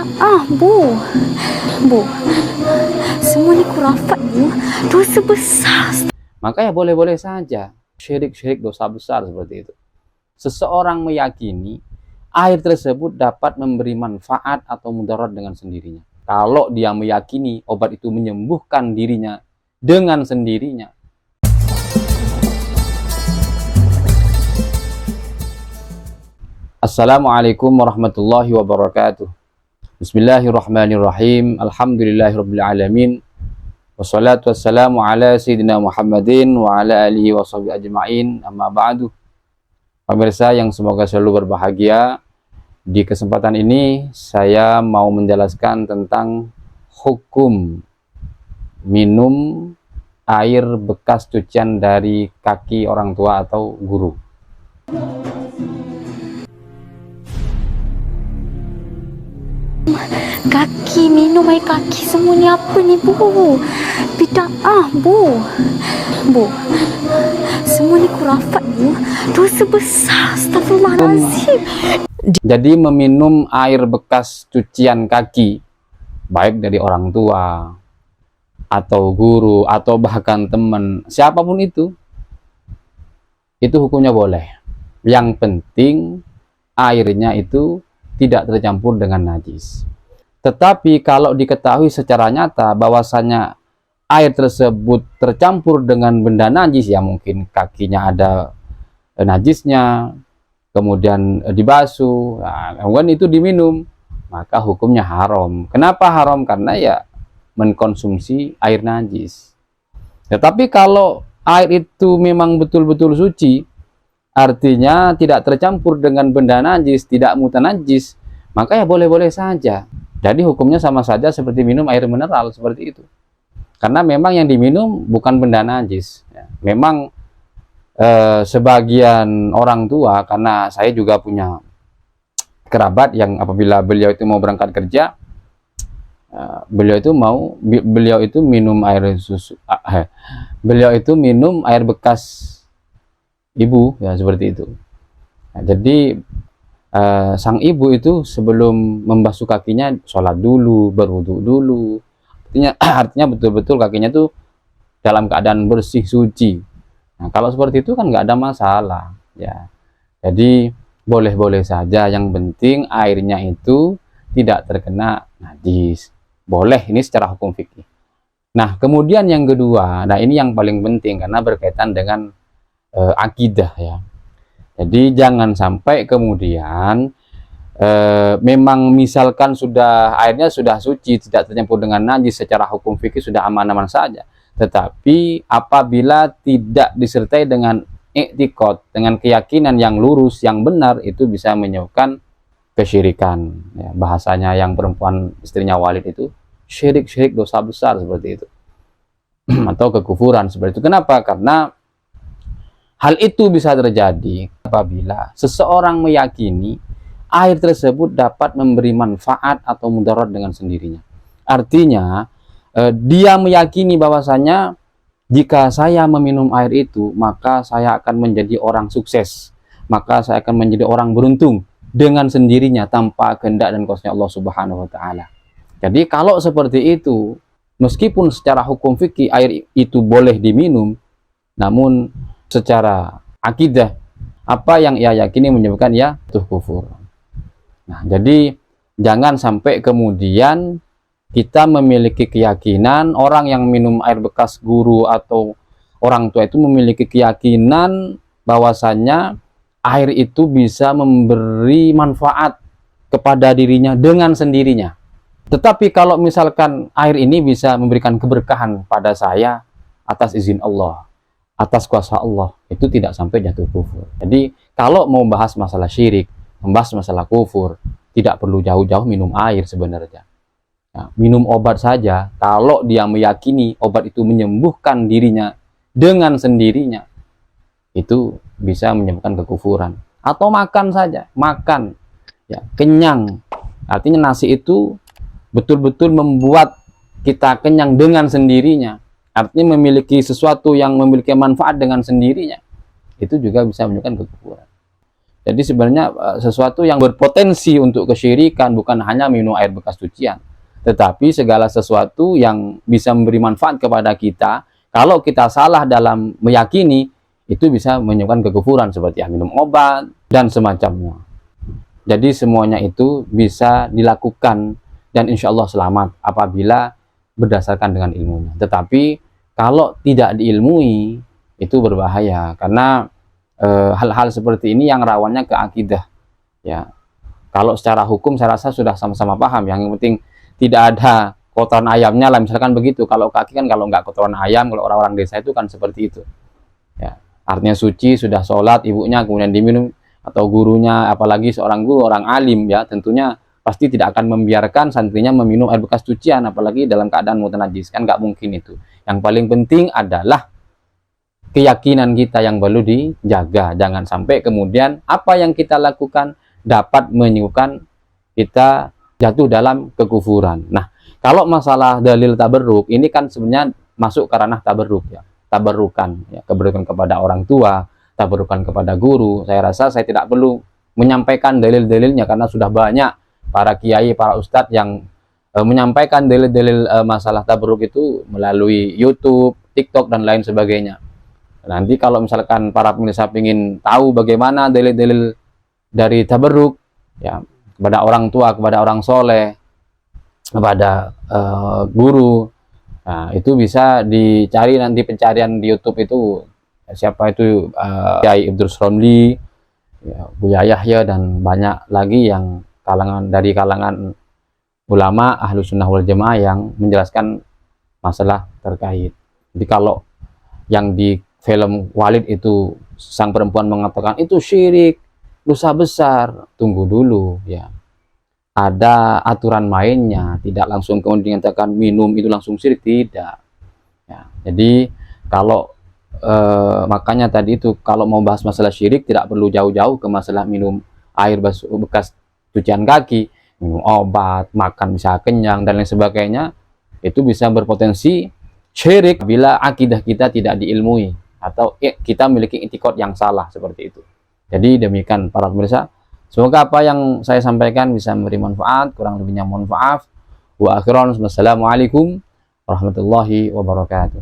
Tidak, Bu. Bu, semua ini kurafat, Bu. Dosa besar. Maka ya boleh-boleh saja. Syirik-syirik dosa besar seperti itu. Seseorang meyakini air tersebut dapat memberi manfaat atau mudarat dengan sendirinya. Kalau dia meyakini obat itu menyembuhkan dirinya dengan sendirinya. Assalamualaikum warahmatullahi wabarakatuh. Bismillahirrahmanirrahim. Alhamdulillahirabbil alamin. Wassalatu wassalamu ala sayyidina Muhammadin wa ala alihi wa sahbihi ajma'in. Amma ba'du. Pemirsa yang semoga selalu berbahagia, di kesempatan ini saya mau menjelaskan tentang hukum minum air bekas cucian dari kaki orang tua atau guru. Kaki, minum air kaki semua ni apa ni, Bu? Bid'ah, Bu. Bu, semua ni kurafat, Bu. Dosa besar. Astagfirullahaladzim. Jadi meminum air bekas cucian kaki, baik dari orang tua atau guru atau bahkan teman, siapapun itu hukumnya boleh. Yang penting airnya itu tidak tercampur dengan najis. Tetapi kalau diketahui secara nyata bahwasanya air tersebut tercampur dengan benda najis, ya mungkin kakinya ada najisnya, kemudian dibasuh, kemudian itu diminum, maka hukumnya haram. Kenapa haram? Karena ya mengkonsumsi air najis. Tetapi kalau air itu memang betul-betul suci, artinya tidak tercampur dengan benda najis, tidak mutanajis, maka ya boleh-boleh saja. Jadi hukumnya sama saja seperti minum air mineral seperti itu. Karena memang yang diminum bukan benda najis. Memang sebagian orang tua, karena saya juga punya kerabat yang apabila beliau itu mau berangkat kerja, beliau itu minum air susu, beliau itu minum air bekas ibu, ya seperti itu. Nah, jadi sang ibu itu sebelum membasuh kakinya sholat dulu, berwudu dulu, artinya betul-betul kakinya tuh dalam keadaan bersih, suci. Nah, kalau seperti itu kan nggak ada masalah, ya. Jadi boleh-boleh saja, yang penting airnya itu tidak terkena najis. Boleh, ini secara hukum fikih. Nah, kemudian yang kedua, nah ini yang paling penting karena berkaitan dengan akidah, ya. Jadi jangan sampai kemudian memang misalkan airnya sudah suci, tidak tercampur dengan najis, secara hukum fikih sudah aman-aman saja. Tetapi apabila tidak disertai dengan i'tiqad, dengan keyakinan yang lurus, yang benar, itu bisa menyebabkan kesyirikan. Ya, bahasanya yang perempuan istrinya Walid itu syirik-syirik dosa besar seperti itu. Atau kekufuran seperti itu. Kenapa? Karena hal itu bisa terjadi apabila seseorang meyakini air tersebut dapat memberi manfaat atau mudarat dengan sendirinya. Artinya, dia meyakini bahwasanya jika saya meminum air itu, maka saya akan menjadi orang sukses. Maka saya akan menjadi orang beruntung dengan sendirinya tanpa kehendak dan kuasa Allah Subhanahu wa taala. Jadi kalau seperti itu, meskipun secara hukum fikih air itu boleh diminum, namun secara akidah apa yang ia yakini menyebabkan ya itu kufur. Nah, jadi jangan sampai kemudian kita memiliki keyakinan, orang yang minum air bekas guru atau orang tua itu memiliki keyakinan bahwasannya air itu bisa memberi manfaat kepada dirinya dengan sendirinya. Tetapi kalau misalkan air ini bisa memberikan keberkahan pada saya atas izin Allah, atas kuasa Allah, itu tidak sampai jatuh kufur. Jadi kalau mau bahas masalah syirik, membahas masalah kufur, tidak perlu jauh-jauh minum air sebenarnya. Nah, minum obat saja, kalau dia meyakini obat itu menyembuhkan dirinya dengan sendirinya, itu bisa menyebabkan kekufuran. Atau makan saja, makan, ya, kenyang. Artinya nasi itu betul-betul membuat kita kenyang dengan sendirinya. Artinya memiliki sesuatu yang memiliki manfaat dengan sendirinya, itu juga bisa menunjukkan kekufuran. Jadi sebenarnya sesuatu yang berpotensi untuk kesyirikan bukan hanya minum air bekas cucian, tetapi segala sesuatu yang bisa memberi manfaat kepada kita, kalau kita salah dalam meyakini, itu bisa menyebabkan kekufuran seperti minum obat dan semacamnya. Jadi semuanya itu bisa dilakukan dan insya Allah selamat apabila berdasarkan dengan ilmunya. Tetapi kalau tidak diilmui itu berbahaya, karena hal-hal seperti ini yang rawannya ke akidah. Ya, kalau secara hukum saya rasa sudah sama-sama paham. Yang penting tidak ada kotoran ayamnya lah, misalkan begitu. Kalau kaki kan kalau nggak kotoran ayam, kalau orang-orang desa itu kan seperti itu. Ya, artinya suci, sudah sholat ibunya kemudian diminum, atau gurunya, apalagi seorang guru, orang alim ya, tentunya pasti tidak akan membiarkan santrinya meminum air bekas cucian, apalagi dalam keadaan mutanajis, kan nggak mungkin itu. Yang paling penting adalah keyakinan kita yang perlu dijaga. Jangan sampai kemudian apa yang kita lakukan dapat menyebabkan kita jatuh dalam kekufuran. Nah, kalau masalah dalil tabarruk ini kan sebenarnya masuk ke ranah tabarruk ya, tabarrukan ya, keberkahan kepada orang tua, tabarrukan kepada guru. Saya rasa saya tidak perlu menyampaikan dalil-dalilnya karena sudah banyak para kiai, para ustadz yang menyampaikan dalil-dalil masalah tabarruk itu melalui YouTube, TikTok dan lain sebagainya. Nanti kalau misalkan para pemirsa ingin tahu bagaimana dalil-dalil dari tabarruk ya, kepada orang tua, kepada orang soleh, kepada guru, nah, itu bisa dicari nanti pencarian di YouTube itu, siapa itu Kiai Idrus Romli, ya, Buya Yahya dan banyak lagi yang dari kalangan ulama ahlu sunnah wal jamaah yang menjelaskan masalah terkait. Jadi kalau yang di film Walid itu sang perempuan mengatakan itu syirik, dosa besar, tunggu dulu ya, ada aturan mainnya, tidak langsung kemudian dinyatakan minum itu langsung syirik, tidak ya. Jadi kalau makanya tadi itu kalau mau bahas masalah syirik tidak perlu jauh-jauh ke masalah minum air bekas cucian kaki, minum obat, makan bisa kenyang dan lain sebagainya, itu bisa berpotensi syirik bila akidah kita tidak diilmui atau kita memiliki i'tiqad yang salah seperti itu. Jadi demikian para pemirsa, semoga apa yang saya sampaikan bisa memberi manfaat, kurang lebihnya mohon maaf. Wa akhiran, wassalamualaikum warahmatullahi wabarakatuh.